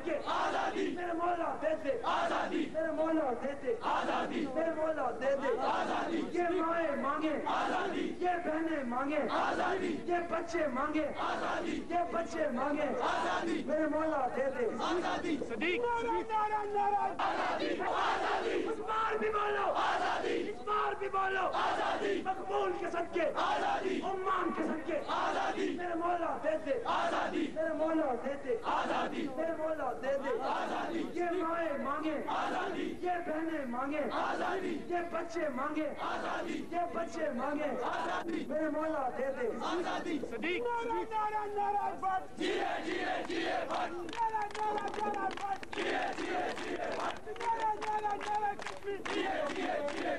کے آزادی میرے مولا دے دے آزادی میرے مولا دے دے آزادی میرے مولا دے دے آزادی یہ مائیں مانگے آزادی یہ بہنیں مانگے آزادی یہ بچے مانگے آزادی یہ بچے مانگے آزادی میرے مولا دے دے آزادی صدیق آزادی آزادی اس بار بھی بولو آزادی اس بار بھی بولو آزادی مقبول کے صدقے آزادی عمان کے صدقے آزادی میرے مولا دے دے آزادی میرے مولا دے دے آزادی میرے مولا دے دے آزادی یہ مائیں مانگے آزادی یہ بہنیں مانگے آزادی یہ بچے مانگے آزادی یہ بچے مانگے آزادی میرے مولا دے دے آزادی صدیق جیے جیے جیے بھٹ جیے جیے جیے بھٹ جیے جیے جیے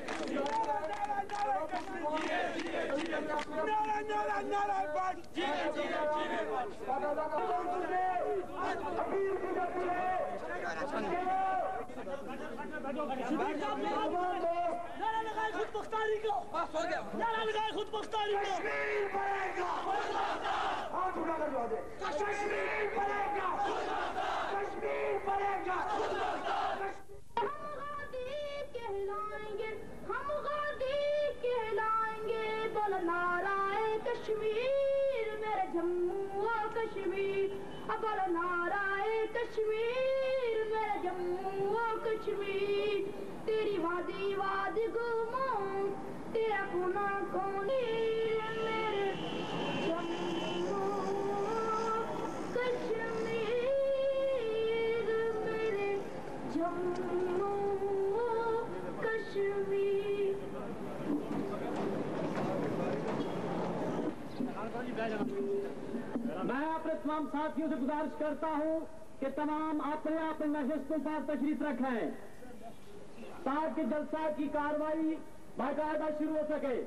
نعرہ لگائے خود مختاری کو نعرہ لگائے خود مختاری کو کشمیر بنے گا ہاتھ اٹھا کر دعا دے کشمیر بنے گا کشمیر بنے گا ہم غازی کہلائیں گے ہم غازی کہلائیں گے بول نعرہ کشمیر میرے جموں و کشمیر بول نعرہ کشمیر میرے جموں و کشمیر تیری وادی واد گموں تیرا کونا کونی میرے جموں کشمیر میرے جموں کشمیر میں اپنے تمام ساتھیوں سے گزارش کرتا ہوں کہ تمام اپنے اپنے نشستوں پر تشریف رکھیں تاکہ جلسہ کی کارروائی باقاعدہ شروع ہو سکے.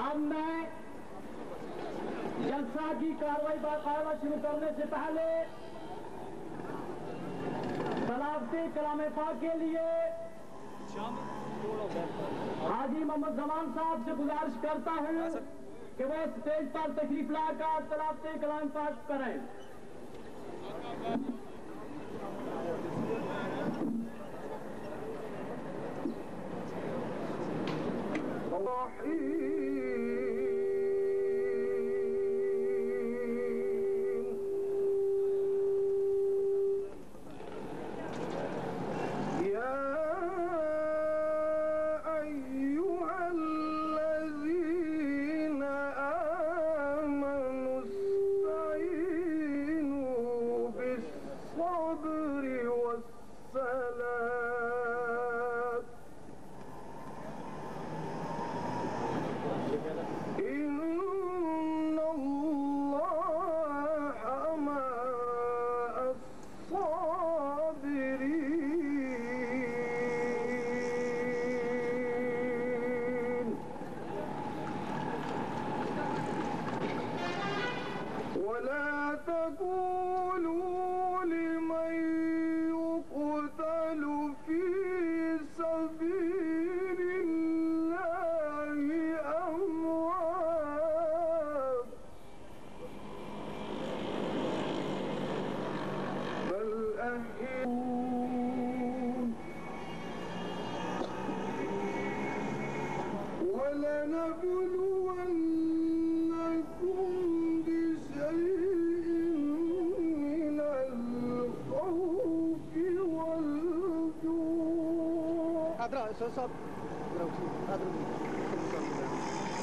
اب میں جلسہ کی کارروائی باقاعدہ شروع کرنے سے پہلے تلاوت کلام پاک کے لیے حاجی محمد زمان صاحب سے گزارش کرتا ہوں کہ وہ اسٹیج پر تشریف لا کر تلاوت کلام پاک کریں.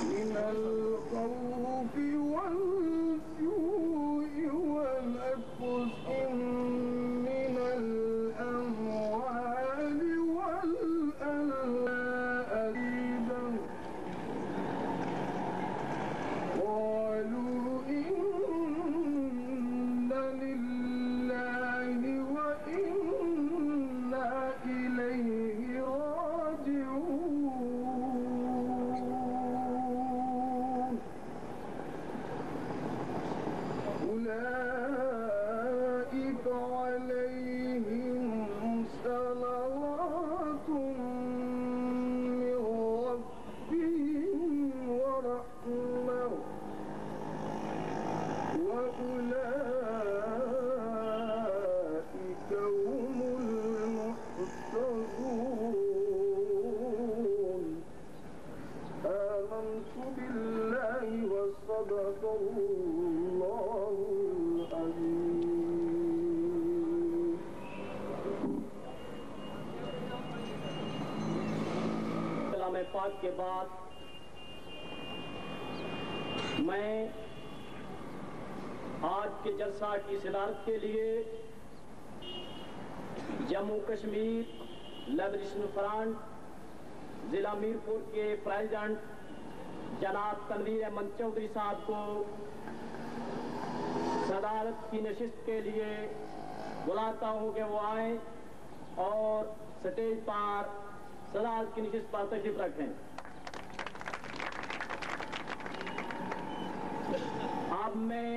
من الخوف والجوع ونقص من الأموال والأنفس قالوا إنا لله وإنا إليه راجعون. پاک کے بعد میں آج کے جلسہ کی صدارت کے لیے جموں کشمیر لبریشن فرنٹ ضلع میرپور کے پریزیڈنٹ جناب تنویر احمد چودھری صاحب کو صدارت کی نشست کے لیے بلاتا ہوں کہ وہ آئیں اور سٹیج پر صدارت کی نشست پر تشریف رکھیں۔ اب میں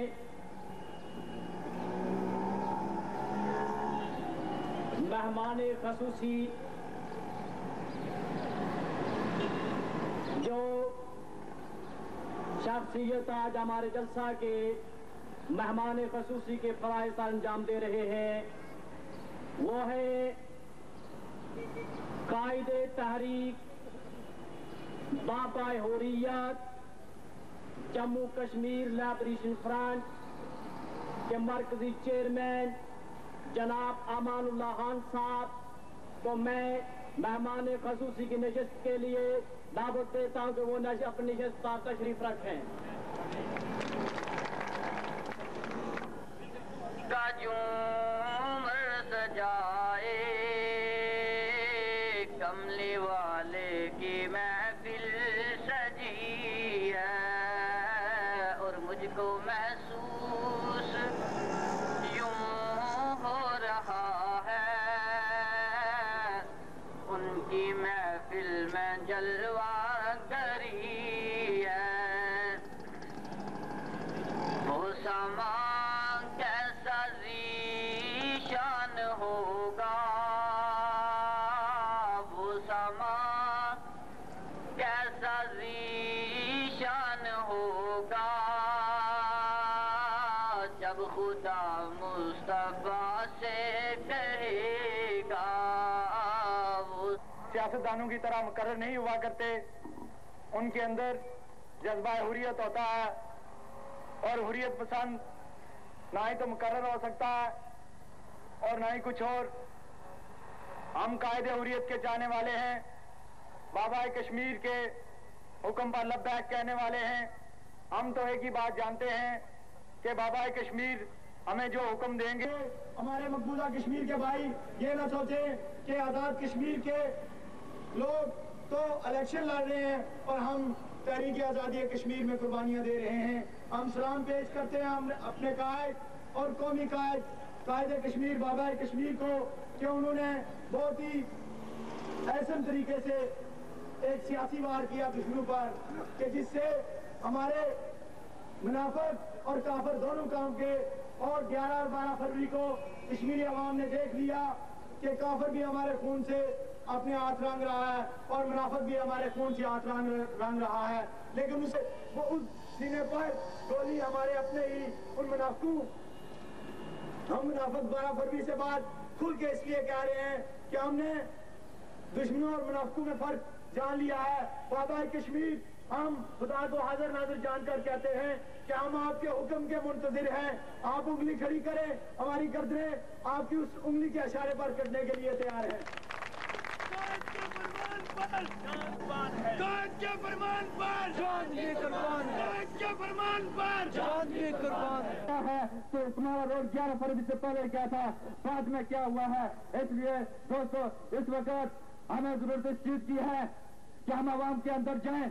مہمان خصوصی جو شخصیت آج ہمارے جلسہ کے مہمان خصوصی کے فرائض انجام دے رہے ہیں، وہ ہے قائد تحریک بابا حریت جموں کشمیر لبریشن فرنٹ کے مرکزی چیئرمین جناب امان اللہ خان صاحب کو میں مہمان خصوصی کی نشست کے لیے دعوت دیتا ہوں کہ وہ اپنی نشست پر تشریف رکھیں۔ مرد جائے کملی والے کی محفل سجی ہے اور مجھ کو محسوس یوں ہو رہا ہے ان کی محفل میں جلوہ گری ہے، وہ سما کیسا ذیشان ہوگا، وہ سما کیسا ذیشان ہوگا جب خدا مصطفیٰ سے کہے گا۔ وہ سیاستدانوں کی طرح مقرر نہیں ہوا کرتے، ان کے اندر جذبہ حریت ہوتا ہے اور حریت پسند نہ ہی تو مقرر ہو سکتا ہے اور نہ ہی کچھ اور۔ ہم قائد حریت کے چاہنے والے ہیں، بابا کشمیر کے حکم پر لبیک کہنے والے ہیں۔ ہم تو ایک ہی بات جانتے ہیں کہ بابا کشمیر ہمیں جو حکم دیں گے، ہمارے مقبوضہ کشمیر کے بھائی یہ نہ سوچیں کہ آزاد کشمیر کے لوگ تو الیکشن لڑ رہے ہیں اور ہم تحریک آزادی کشمیر میں قربانیاں دے رہے ہیں۔ ہم سلام پیش کرتے ہیں ہم اپنے قائد اور قومی قائد کشمیر بابا کشمیر کو کہ انہوں نے بہت ہی احسن طریقے سے ایک سیاسی وار کیا دشمنوں پر کہ جس سے ہمارے منافق اور کافر دونوں کام کے، اور 11 اور 12 فروری کو کشمیری عوام نے دیکھ لیا کہ کافر بھی ہمارے خون سے اپنے ہاتھ رنگ رہا ہے اور منافق بھی ہمارے خون سے ہاتھ رنگ رہا ہے، لیکن وہ اس سینے پر گولی ہمارے اپنے ہی ان منافقوں، ہم منافق 12 فروری سے بعد کھل کے اس لیے کہہ رہے ہیں کہ ہم نے دشمنوں اور منافقوں میں فرق جان لیا ہے۔ بابا کشمیر ہم خدا کو حاضر ناظر جان کر کہتے ہیں کہ ہم آپ کے حکم کے منتظر ہیں، آپ انگلی کھڑی کریں، ہماری گردنیں آپ کی اس انگلی کے اشارے پر کرنے کے لیے تیار ہیں۔ قائد کے فرمان پر جان بھی قربان ہے، قائد کے فرمان پر جان بھی قربان ہے۔ تو تمہارا روز 11 فروری سے پہلے کیا تھا، بعد میں کیا ہوا ہے۔ اس لیے دوستو اس وقت ہمیں ضرورت اس چیز کی ہے کہ ہم عوام کے اندر جائیں،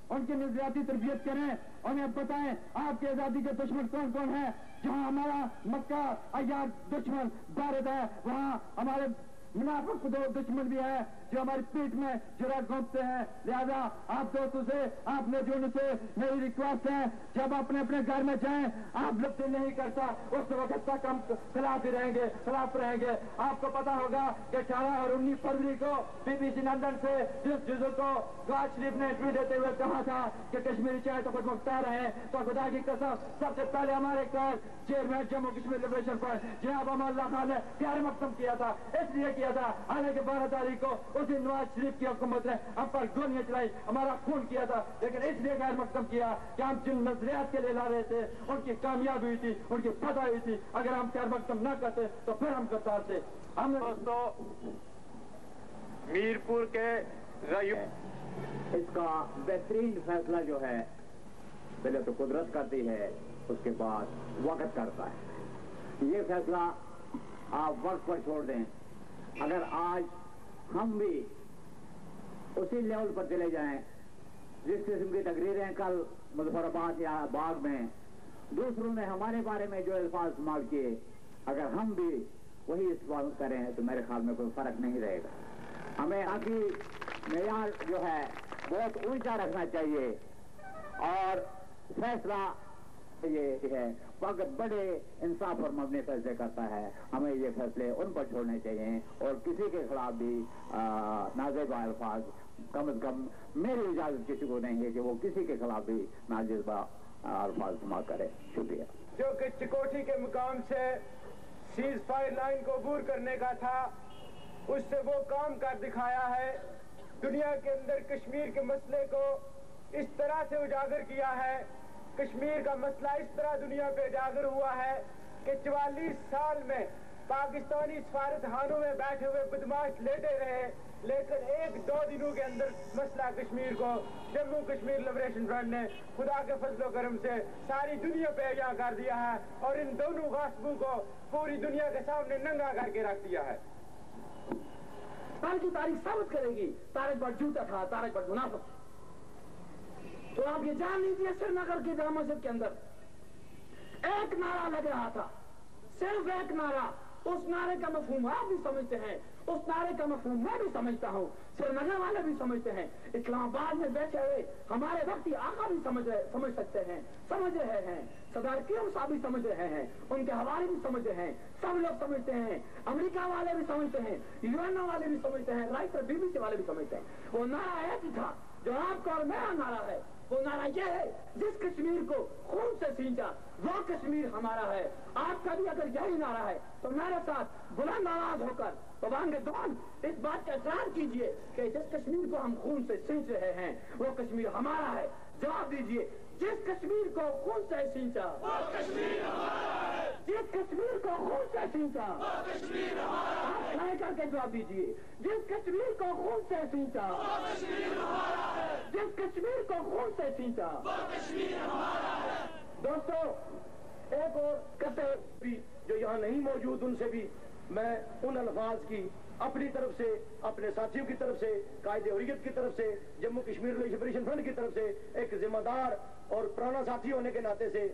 ان کی نظریاتی تربیت کریں، انہیں بتائیں آپ کی آزادی کے دشمن کون کون ہیں۔ جہاں ہمارا مکہ عیار دشمن بارد ہے، وہاں ہمارے منافق دو دشمن بھی ہے جو ہماری پیٹ میں جرا گھونپتے ہیں۔ لہذا آپ دوستوں سے، آپ نے جو ان سے میری ریکویسٹ ہے، جب اپنے اپنے گھر میں جائیں، آپ لب دل نہیں کرتا اس وقت تک ہم خلاف ہی رہیں گے، خلاف رہیں گے۔ آپ کو پتا ہوگا کہ 18 اور 19 فروری کو BBC لندن سے جس جزو کو گواز شریف نے انٹرویو دیتے ہوئے کہا تھا کہ کشمیری چاہے تو خود مختار ہے، تو خدا کی قسم سب سے پہلے ہمارے chairman Jammu Kashmir liberation front جناب امان اللہ خان نے پیار مقدم کیا تھا، اس لیے کیا تھا حالانکہ 12 تاریخ کو اس دن نواز شریف کی حکومت نے ہم پر گولیاں چلائی، ہمارا خون کیا تھا، لیکن اس لیے غیر مقدم کیا کہ ہم جن نظریات کے لیے لا رہے تھے ان کی کامیابی ہوئی تھی، ان کی فتح ہوئی تھی۔ اگر ہم غیر مقدم نہ کرتے تو پھر ہم کرتا تھے۔ ہم دوستو میرپور کے اس کا بہترین فیصلہ جو ہے پہلے تو قدرت کرتی ہے، اس کے بعد وقت کرتا ہے. یہ فیصلہ آپ وقت پر چھوڑ دیں. اگر آج ہم بھی اسی لیول پر چلے جائیں جس قسم کی تقریریں کل مظفر آباد یا باغ میں دوسروں نے ہمارے بارے میں جو الفاظ استعمال کیے، اگر ہم بھی وہی استعمال کریں تو میرے خیال میں کوئی فرق نہیں رہے گا. ہمیں آگے معیار جو ہے بہت اونچا رکھنا چاہیے، اور فیصلہ یہ ہے وقت بڑے انصاف اور مبنی فیصلے کرتا ہے. ہمیں یہ فیصلے ان پر چھوڑنے چاہیے، اور کسی کے خلاف بھی ناجائز الفاظ، کم از کم میری اجازت کسی کو نہیں ہے کہ وہ کسی کے خلاف بھی ناجائز الفاظ استعمال کرے. شکریہ. جو کہ چکوٹھی کے مقام سے سیز فائر لائن کو عبور کرنے کا تھا، اس سے وہ کام کر دکھایا ہے. دنیا کے اندر کشمیر کے مسئلے کو اس طرح سے اجاگر کیا ہے، کشمیر کا مسئلہ اس طرح دنیا پہ اجاگر ہوا ہے کہ 44 سال میں پاکستانی سفارت خانوں میں بیٹھے ہوئے بدماش لیٹے رہے، لیکن 1-2 دنوں کے اندر مسئلہ کشمیر کو جموں کشمیر لبریشن فرنٹ نے خدا کے فضل و کرم سے ساری دنیا پہ اجاگر کر دیا ہے، اور ان دونوں غاصبوں کو پوری دنیا کے سامنے ننگا کر کے رکھ دیا ہے. کل کی تاریخ ثابت کرے گی طارق بٹ جھوٹا تھا، طارق بٹ منافق. تو آپ یہ جان لیجیے سری نگر کی جامع مسجد کے اندر ایک نعرہ لگ رہا تھا، صرف ایک نعرہ. اس نعرے کا مفہوم آپ بھی سمجھتے ہیں، اس نعرے کا مفہوم میں بھی سمجھتا ہوں، سری نگر والے بھی سمجھتے ہیں، اسلام آباد میں بیٹھے ہوئے ہمارے وقتی آقا بھی سمجھ سکتے ہیں، سمجھ رہے ہیں، صدر کیوں صاحب بھی سمجھ رہے ہیں، ان کے حوالے بھی سمجھ رہے ہیں، سب لوگ سمجھتے ہیں، امریکہ والے بھی سمجھتے ہیں، UN والے بھی سمجھتے ہیں، رائٹر BBC والے بھی سمجھتے ہیں. وہ نعرہ ایک ہی تھا جو آپ کا اور میرا نعرہ ہے. وہ نعرہ یہ ہے جس کشمیر کو خون سے سینچا وہ کشمیر ہمارا ہے. آپ کا بھی اگر یہی نعرہ ہے تو میرے ساتھ بلند آواز ہو کر بانگ دون اس بات کا اقرار کیجئے کہ جس کشمیر کو ہم خون سے سینچ رہے ہیں وہ کشمیر ہمارا ہے. جواب دیجئے، جس کشمیر کو خون سے سینچا وہ کشمیر ہمارا ہے. جس کشمیر کو خون سے سینچا وہ کشمیر ہمارا ہے. آپ کھڑے کر کے جواب دیجئے، جس کشمیر کو خون سے سینچا وہ کشمیر ہمارا ہے. جس کشمیر کو خون سے سینچا وہ کشمیر ہمارا ہے. دوستو، ایک اور قطع بھی جو یہاں نہیں موجود، ان سے بھی میں ان الفاظ کی اپنی طرف سے، اپنے ساتھیوں کی طرف سے، قائد حریت کی طرف سے، جموں کشمیر لبریشن فرنٹ کی طرف سے ایک ذمہ دار اور پرانا ساتھی ہونے کے ناطے سے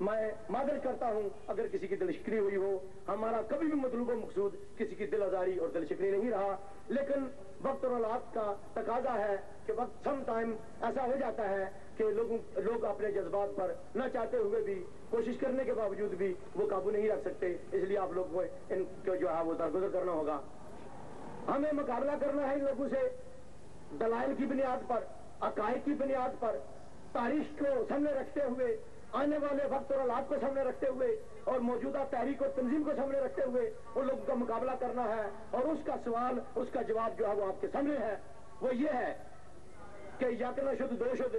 میں معذرت کرتا ہوں اگر کسی کی دل شکنی ہوئی ہو. ہمارا کبھی بھی مطلوب و مقصود کسی کی دل آزاری اور دل شکنی نہیں رہا، لیکن وقت اور حالات کا تقاضا ہے کہ وقت سم ٹائم ایسا ہو جاتا ہے کہ لوگ اپنے جذبات پر نہ چاہتے ہوئے بھی، کوشش کرنے کے باوجود بھی وہ قابو نہیں رکھ سکتے. اس لیے آپ لوگ کو ان کو جو ہے وہ درگزر کرنا ہوگا. ہمیں مقابلہ کرنا ہے ان لوگوں سے دلائل کی بنیاد پر، عقائد کی بنیاد پر، تاریخ کو سامنے رکھتے ہوئے، آنے والے وقت اور حالات کو سامنے رکھتے ہوئے، اور موجودہ تحریک اور تنظیم کو سامنے رکھتے ہوئے ان لوگوں کا مقابلہ کرنا ہے. اور اس کا سوال، اس کا جواب جو ہے وہ آپ کے سامنے ہے. وہ یہ ہے کہ یک نہ شد دو شد.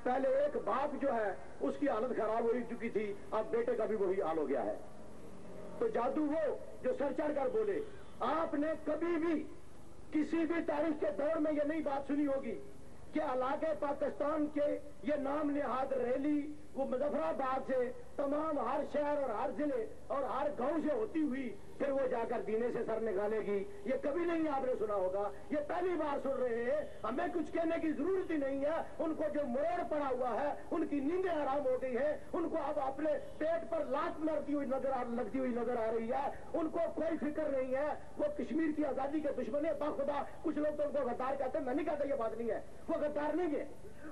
پہلے ایک باپ جو ہے اس کی حالت خراب ہو چکی تھی، اب بیٹے کا بھی وہی حال ہو گیا ہے. تو جادو وہ جو سر چڑھ کر بولے. آپ نے کبھی بھی کسی بھی تاریخ کے دور میں یہ نئی بات سنی ہوگی کہ علاقے پاکستان کے یہ نام نہاد ریلی وہ مظفر آباد سے تمام ہر شہر اور ہر ضلع اور ہر گاؤں سے ہوتی ہوئی پھر وہ جا کر دینے سے سر نکالے گی. یہ کبھی نہیں آپ نے سنا ہوگا، یہ پہلی بار سن رہے ہیں. ہمیں کچھ کہنے کی ضرورت ہی نہیں ہے. ان کو جو موڑ پڑا ہوا ہے، ان کی نیندیں حرام ہو گئی ہیں، ان کو اب اپنے پیٹ پر لات لگتی ہوئی نظر آ رہی ہے. ان کو کوئی فکر نہیں ہے. وہ کشمیر کی آزادی کے دشمن ہے باخدا. کچھ لوگ تو ان کو غدار کہتے ہیں، میں نہیں کہتا یہ بات نہیں ہے. وہ غدار نہیں ہے،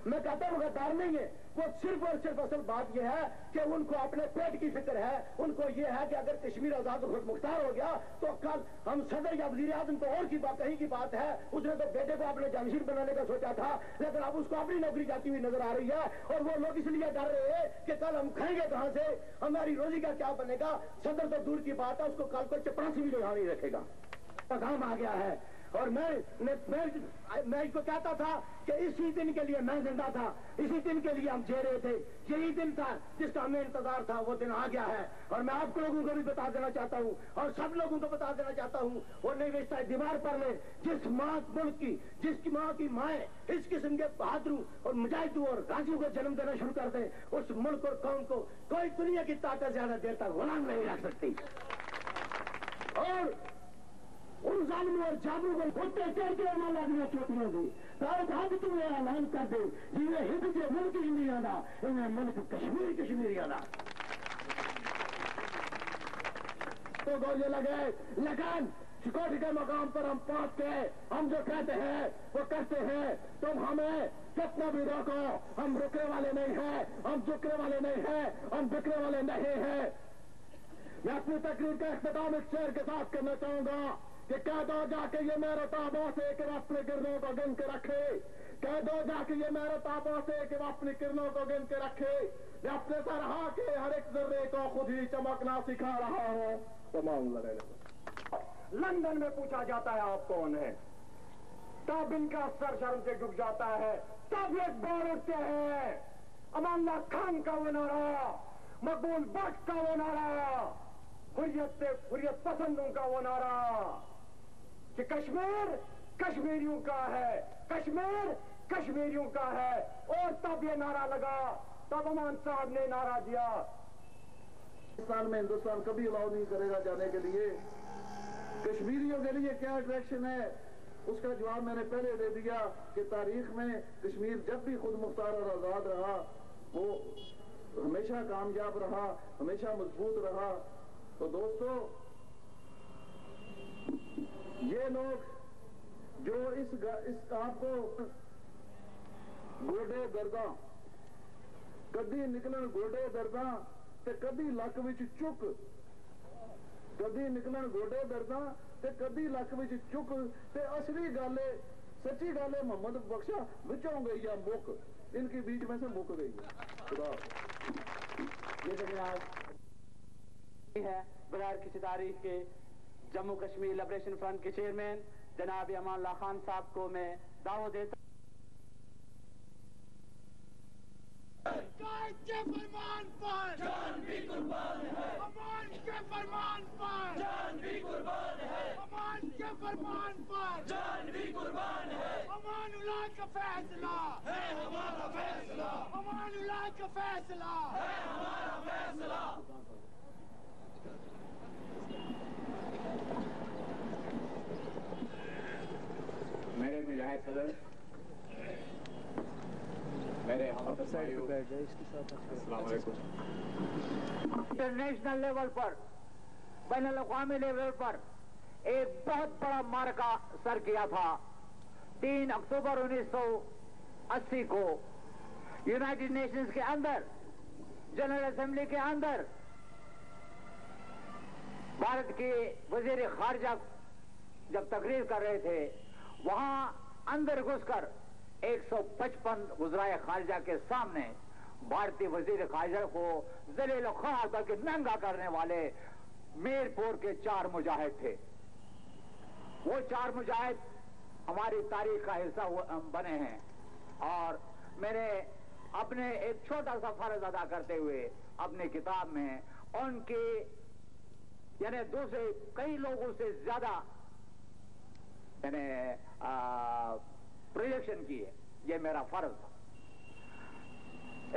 میں کہتا ہوں غدار نہیں ہے. وہ صرف اور صرف اصل بات یہ ہے کہ ان کو اپنے پیٹ کی فکر ہے. ان کو یہ ہے کہ اگر کشمیر آزاد و خود مختار ہو گیا تو کل ہم صدر یا وزیر اعظم تو اور کی بات کہیں کی بات ہے. اس نے تو بیٹے کو اپنے جانشین بنانے کا سوچا تھا، لیکن اب اس کو اپنی نوکری جاتی ہوئی نظر آ رہی ہے. اور وہ لوگ اس لیے ڈر رہے ہیں کہ کل ہم کھائیں گے کہاں سے، ہماری روزی کا کیا بنے گا. صدر تو دور کی بات ہے، اس کو کل کو چپراسی بھی یہاں نہیں رکھے گا. کام آ گیا ہے. اور میں اس کو کہتا تھا کہ اسی دن کے لیے میں زندہ تھا, اسی دن کے لیے ہم جی رہے تھے. یہی دن تھا جس کا ہمیں انتظار تھا, وہ دن آ گیا ہے. اور میں آپ لوگوں کو بھی بتا دینا چاہتا ہوں اور سب لوگوں کو بتا دینا چاہتا ہوں, وہ نہیں رشتہ دیوار پر لے جس ماں ملک کی, جس کی ماں کی مائیں اس قسم کے بہادروں اور مجاہدوں اور غازیوں کو جنم دینا شروع کر دیں, اس ملک اور قوم کو کوئی دنیا کی طاقت زیادہ دیر تک غلام نہیں رکھ سکتی. اور ان ظالموں اور جابروں کو ہوتے چڑھتے امان لگنے چوٹیاں دی تو تمہیں اعلان کر دے جنہیں ہند کے ملک ہی نہیں آنا, انہیں ملک کشمیر آنا. تو گولیاں لگے, لیکن سیکورٹی کے مقام پر ہم پہنچ کے ہم جو کہتے ہیں وہ کرتے ہیں. تم ہمیں کتنا بھی روکو, ہم رکنے والے نہیں ہیں, ہم جھکنے والے نہیں ہیں, ہم بکنے والے نہیں ہیں. میں اپنی تقریر کا اختتام ایک شعر کے ساتھ کرنا چاہوں گا کہ کہہ دو جا کے یہ میرے تابوں سے کہ وہ اپنے کرنوں کو گن کے رکھے, کہہ دو جا کے یہ میرے تابوں سے کہ وہ اپنی کرنوں کو گن کے رکھے. میں اپنے سرہا کے ہر ایک ذرے کو خود ہی چمکنا سکھا رہا ہوں. تمام لڑے لندن میں پوچھا جاتا ہے آپ کون ہیں, تب ان کا سر شرم سے ڈوب جاتا ہے, تب ایک بار اٹھتے ہیں امان اللہ خان کا وہ نعرہ, مقبول بٹ کا وہ نعرہ, حریت پسندوں کا وہ نعرہ کہ کشمیر کشمیریوں کا ہے, کشمیر کشمیریوں کا ہے. اور تب یہ نعرہ لگا, تب امان صاحب نے نعرہ دیا پاکستان میں ہندوستان کبھی الاؤ نہیں کرے گا جانے کے لیے. کشمیریوں کے لیے کیا اٹریکشن ہے اس کا جواب میں نے پہلے دے دیا کہ تاریخ میں کشمیر جب بھی خود مختار اور آزاد رہا وہ ہمیشہ کامیاب رہا, ہمیشہ مضبوط رہا. تو دوستو, یہ لوگ جو اس آپ کو گوڈے درداں کدی نکلن گوڈے درداں تے کدی لک وچ چک, کدی نکلن گوڈے درداں تے کدی لک وچ چک, تے اصلی گل ہے, سچی گل ہے محمد بخشا وچوں گئی یا مک, ان کے بیچ میں سے مک گئی خدا. یہ جناب ہے بغیر کسی تاریخ کے جموں کشمیر لبریشن فرنٹ کے چیئرمین جناب امان اللہ خان صاحب کو میں دعوت دیتا کے فرمان پر جان بھی قربان ہے, امان کے فرمان پر جان بھی قربان ہے, امان کے فرمان پر جان بھی قربان ہے. امان اللہ کا فیصلہ ہے ہمارا فیصلہ, امان اللہ کا فیصلہ ہے ہمارا فیصلہ. میرے مجاہد صدر, میرے ہم السلام علیکم. انٹرنیشنل لیول پر, بین الاقوامی لیول پر ایک بہت بڑا معرکہ سر کیا تھا 3 اکتوبر 1980 کو یونائٹڈ نیشنز کے اندر, جنرل اسمبلی کے اندر. بھارت کے وزیر خارجہ جب تقریر کر رہے تھے, وہاں اندر گھس کر 155 وزرائے خارجہ کے سامنے بھارتی وزیر خارجہ کو ذلیل و خوار بلکہ ننگا کرنے والے میر پور کے 4 مجاہد تھے. وہ 4 مجاہد ہماری تاریخ کا حصہ بنے ہیں, اور میں نے اپنے ایک چھوٹا سا فرض ادا کرتے ہوئے اپنی کتاب میں ان کے یعنی دوسرے کئی لوگوں سے زیادہ پروجیکشن کی ہے. یہ میرا فرض تھا.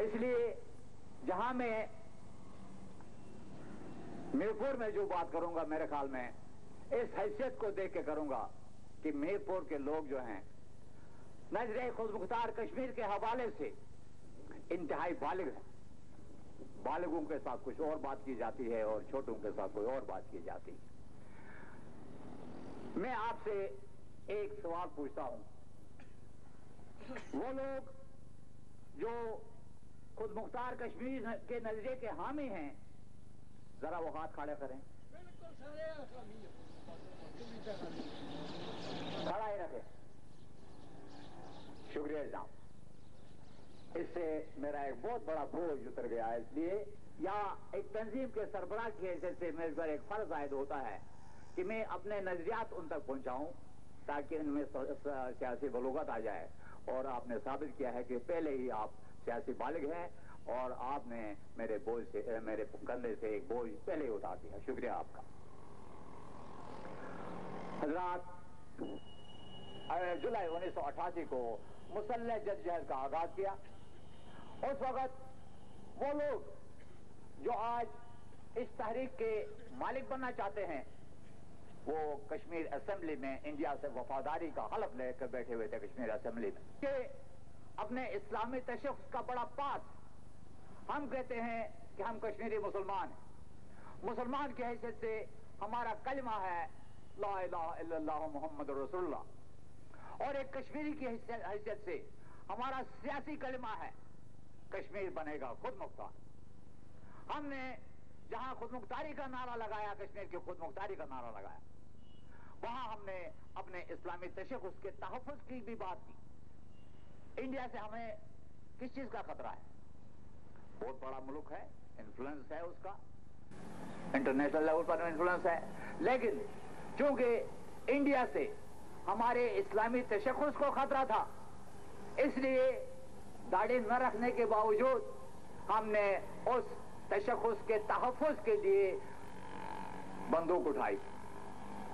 اس لیے جہاں میں میرپور میں جو بات کروں گا میرے خیال میں اس حیثیت کو دیکھ کے کروں گا کہ میرپور کے لوگ جو ہیں نظر خود مختار کشمیر کے حوالے سے انتہائی بالغ ہیں. بالغوں کے ساتھ کچھ اور بات کی جاتی ہے اور چھوٹوں کے ساتھ کوئی اور بات کی جاتی ہے. میں آپ سے ایک سوال پوچھتا ہوں, وہ لوگ جو خود مختار کشمیر کے نظریے کے حامی ہیں ذرا وہ ہاتھ کھڑے کریں, کھڑا ہی رکھیں. شکریہ جناب, اس سے میرا ایک بہت بڑا بوجھ اتر گیا. اس لیے یا ایک تنظیم کے سربراہ کی حیثیت سے میرے پر ایک فرض عائد ہوتا ہے کہ میں اپنے نظریات ان تک پہنچاؤں. تاکہ ان میں سیاسی بلوغت آ جائے، اور آپ نے ثابت کیا ہے کہ پہلے ہی آپ سیاسی بالغ ہیں، اور آپ نے میرے کندھے سے ایک بوجھ پہلے ہی اتار دیا. شکریہ آپ کا. حضرات، جولائی 1988 کو مسلح جدوجہد کا آغاز کیا. اس وقت وہ لوگ جو آج اس تحریک کے مالک بننا چاہتے ہیں، وہ کشمیر اسمبلی میں انڈیا سے وفاداری کا حلف لے کر بیٹھے ہوئے تھے کشمیر اسمبلی میں کہ اپنے اسلامی تشخص کا بڑا پاس ہم کہتے ہیں کہ ہم کشمیری مسلمان ہیں. مسلمان کی حیثیت سے ہمارا کلمہ ہے لا الہ الا اللہ محمد رسول اللہ، اور ایک کشمیری کی حیثیت سے ہمارا سیاسی کلمہ ہے کشمیر بنے گا خود مختار. ہم نے جہاں خود مختاری کا نعرہ لگایا، کشمیر کی خود مختاری کا نعرہ لگایا، وہاں ہم نے اپنے اسلامی تشخص کے تحفظ کی بھی بات کی. انڈیا سے ہمیں کس چیز کا خطرہ ہے؟ بہت بڑا ملک ہے، انفلوئنس ہے، اس کا انٹرنیشنل لیول پر انفلوئنس ہے، لیکن چونکہ انڈیا سے ہمارے اسلامی تشخص کو خطرہ تھا، اس لیے داڑھی نہ رکھنے کے باوجود ہم نے اس تشخص کے تحفظ کے لیے بندوق اٹھائی.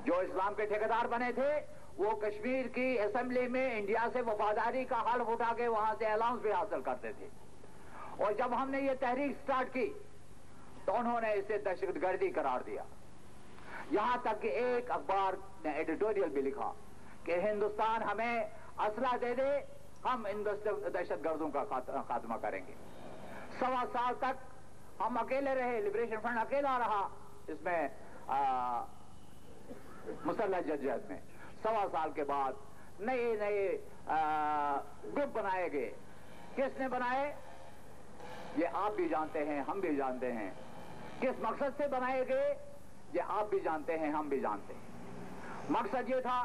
جو اسلام کے ٹھیکیدار بنے تھے وہ کشمیر کی اسمبلی میں انڈیا سے وفاداری کا حلف اٹھا کے وہاں سے الاؤنس بھی حاصل کرتے تھے. اور جب ہم نے یہ تحریک سٹارٹ کی تو انہوں نے اسے دہشت گردی قرار دیا. یہاں تک کہ ایک اخبار نے ایڈیٹوریل بھی لکھا کہ ہندوستان ہمیں اسلحہ دے دے، ہم ان دہشت گردوں کا خاتمہ کریں گے. 1.25 سال تک ہم اکیلے رہے، لبریشن فرنٹ اکیلا رہا اس میں مسلح جدوجہد میں. 1.25 سال کے بعد نئے گروپ بنائے گئے. کس نے بنائے یہ آپ بھی جانتے ہیں، ہم بھی جانتے ہیں. کس مقصد سے بنائے گئے یہ آپ بھی جانتے ہیں، ہم بھی جانتے ہیں. مقصد یہ تھا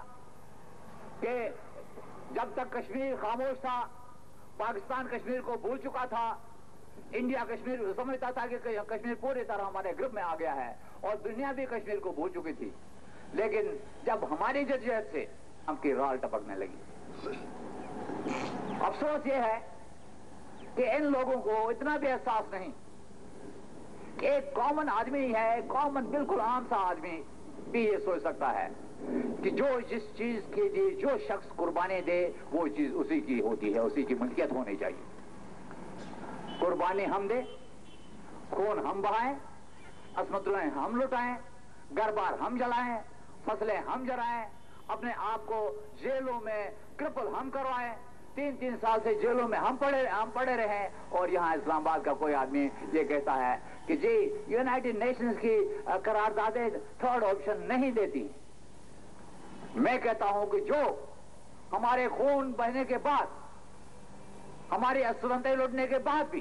کہ جب تک کشمیر خاموش تھا، پاکستان کشمیر کو بھول چکا تھا، انڈیا کشمیر سمجھتا تھا کہ کشمیر پوری طرح ہمارے گروپ میں آ گیا ہے، اور دنیا بھی کشمیر کو بھول چکی تھی. لیکن جب ہماری جدوجہد سے ہم کی رال ٹپکنے لگی. افسوس یہ ہے کہ ان لوگوں کو اتنا بھی احساس نہیں کہ ایک کامن آدمی ہے، ایک کامن بالکل عام سا آدمی بھی یہ سوچ سکتا ہے کہ جو جس چیز کے لیے جو شخص قربانی دے وہ چیز اسی کی ہوتی ہے، اسی کی ملکیت ہونی چاہیے. قربانی ہم دیں، خون ہم بہائیں، عصمت اللہ ہم لٹائیں، گھر بار ہم جلائیں، فصلیں ہم جرائیں، اپنے آپ کو جیلوں میں کرپل ہم کروائیں، 3 سال سے جیلوں میں ہم پڑے رہیں، اور یہاں اسلام آباد کا کوئی آدمی یہ کہتا ہے کہ جی یونائٹڈ نیشنز کی قراردادیں 3rd آپشن نہیں دیتی. میں کہتا ہوں کہ جو ہمارے خون بہنے کے بعد، ہماری عصمتیں لوٹنے کے بعد بھی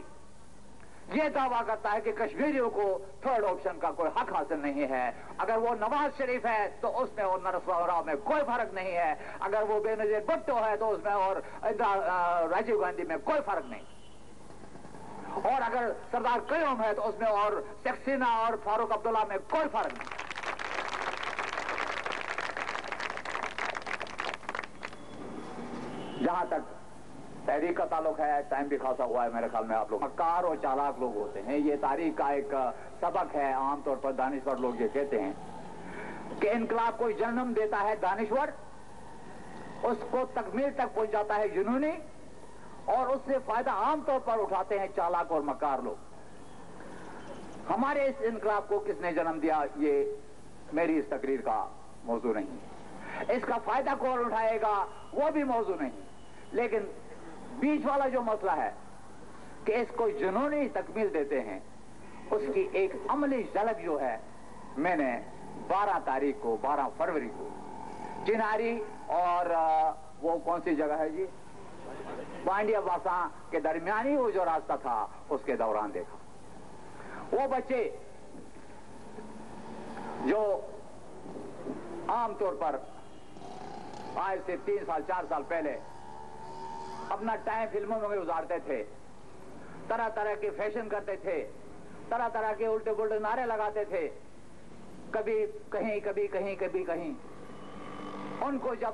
یہ دعویٰ کرتا ہے کہ کشمیریوں کو 3rd آپشن کا کوئی حق حاصل نہیں ہے، اگر وہ نواز شریف ہے تو اس میں اور نرسمہا راؤ میں کوئی فرق نہیں ہے، اگر وہ بے نظیر بھٹو ہے تو اس میں اور راجیو گاندھی میں کوئی فرق نہیں، اور اگر سردار قیوم ہے تو اس میں اور سکسینہ اور فاروق عبداللہ میں کوئی فرق نہیں. جہاں تک تحریک کا تعلق ہے، ٹائم بھی خاصا ہوا ہے میرے خیال میں، آپ لوگ مکار اور چالاک لوگ ہوتے ہیں. یہ تاریخ کا ایک سبق ہے. عام طور پر دانشور لوگ یہ کہتے ہیں کہ انقلاب کو جنم دیتا ہے دانشور، اس کو تکمیل تک پہنچاتا ہے جنونی، اور اس سے فائدہ عام طور پر اٹھاتے ہیں چالاک اور مکار لوگ. ہمارے اس انقلاب کو کس نے جنم دیا یہ میری اس تقریر کا موضوع نہیں. اس کا فائدہ کون اٹھائے گا وہ بھی موضوع نہیں. لیکن بیچ والا جو مسئلہ ہے کہ اس کو جنونی تکمیل دیتے ہیں، اس کی ایک عملی جھلک جو ہے میں نے 12 فروری کو چناری اور وہ کون سی جگہ ہے جی، پانڈیا باساں کے درمیانی وہ جو راستہ تھا اس کے دوران دیکھا. وہ بچے جو عام طور پر آج سے 3 سال 4 سال پہلے اپنا ٹائم فلموں میں گزارتے تھے، طرح طرح کے فیشن کرتے تھے، طرح طرح کے الٹے پلٹے نعرے لگاتے تھے، کبھی کہیں کبھی کہیں کبھی کہیں. ان کو جب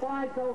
500